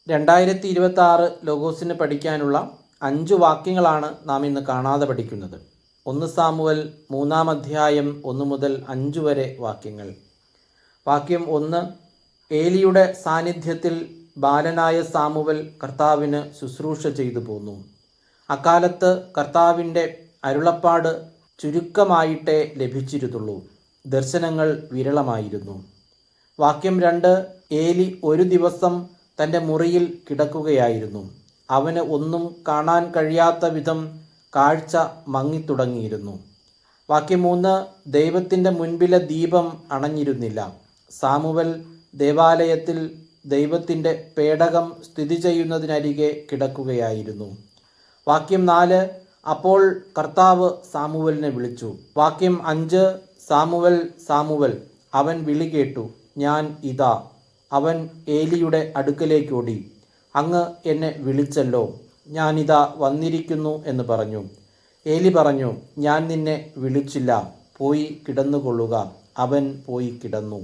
2026 ലോഗോസിന് പഠിക്കാനുള്ള 5 വാക്യങ്ങളാണ് നാം ഇന്ന് കാണാതെ പഠിക്കുന്നത്. 1 സാമുവൽ 3-ാം അധ്യായം 1 മുതൽ 5 വരെ വാക്യങ്ങൾ. വാക്യം 1. ഏലിയുടെ സാന്നിധ്യത്തിൽ ബാലനായ സാമുവൽ കർത്താവിന് ശുശ്രൂഷ ചെയ്തു പോന്നു. അക്കാലത്ത് കർത്താവിൻ്റെ അരുളപ്പാട് ചുരുക്കമായിട്ടേ ലഭിച്ചിരുന്നുള്ളൂ. ദർശനങ്ങൾ വിരളമായിരുന്നു. വാക്യം 2. ഏലി ഒരു ദിവസം തൻ്റെ മുറിയിൽ കിടക്കുകയായിരുന്നു. അവന് ഒന്നും കാണാൻ കഴിയാത്ത വിധം കാഴ്ച മങ്ങിത്തുടങ്ങിയിരുന്നു. വാക്യം 3. ദൈവത്തിൻ്റെ മുൻപിലെ ദീപം അണഞ്ഞിരുന്നില്ല. സാമുവൽ ദേവാലയത്തിൽ ദൈവത്തിൻ്റെ പേടകം സ്ഥിതി ചെയ്യുന്നതിനരികെ കിടക്കുകയായിരുന്നു. വാക്യം 4. അപ്പോൾ കർത്താവ് സാമുവലിനെ വിളിച്ചു. വാക്യം 5. Samuel, Samuel. അവൻ വിളി കേട്ടു, ഞാൻ ഇതാ. അവൻ ഏലിയുടെ അടുക്കലേക്കോടി. അങ്ങ് എന്നെ വിളിച്ചല്ലോ, ഞാനിതാ വന്നിരിക്കുന്നു എന്ന് പറഞ്ഞു. ഏലി പറഞ്ഞു, ഞാൻ നിന്നെ വിളിച്ചില്ല, പോയി കിടന്നുകൊള്ളുക. അവൻ പോയി കിടന്നു.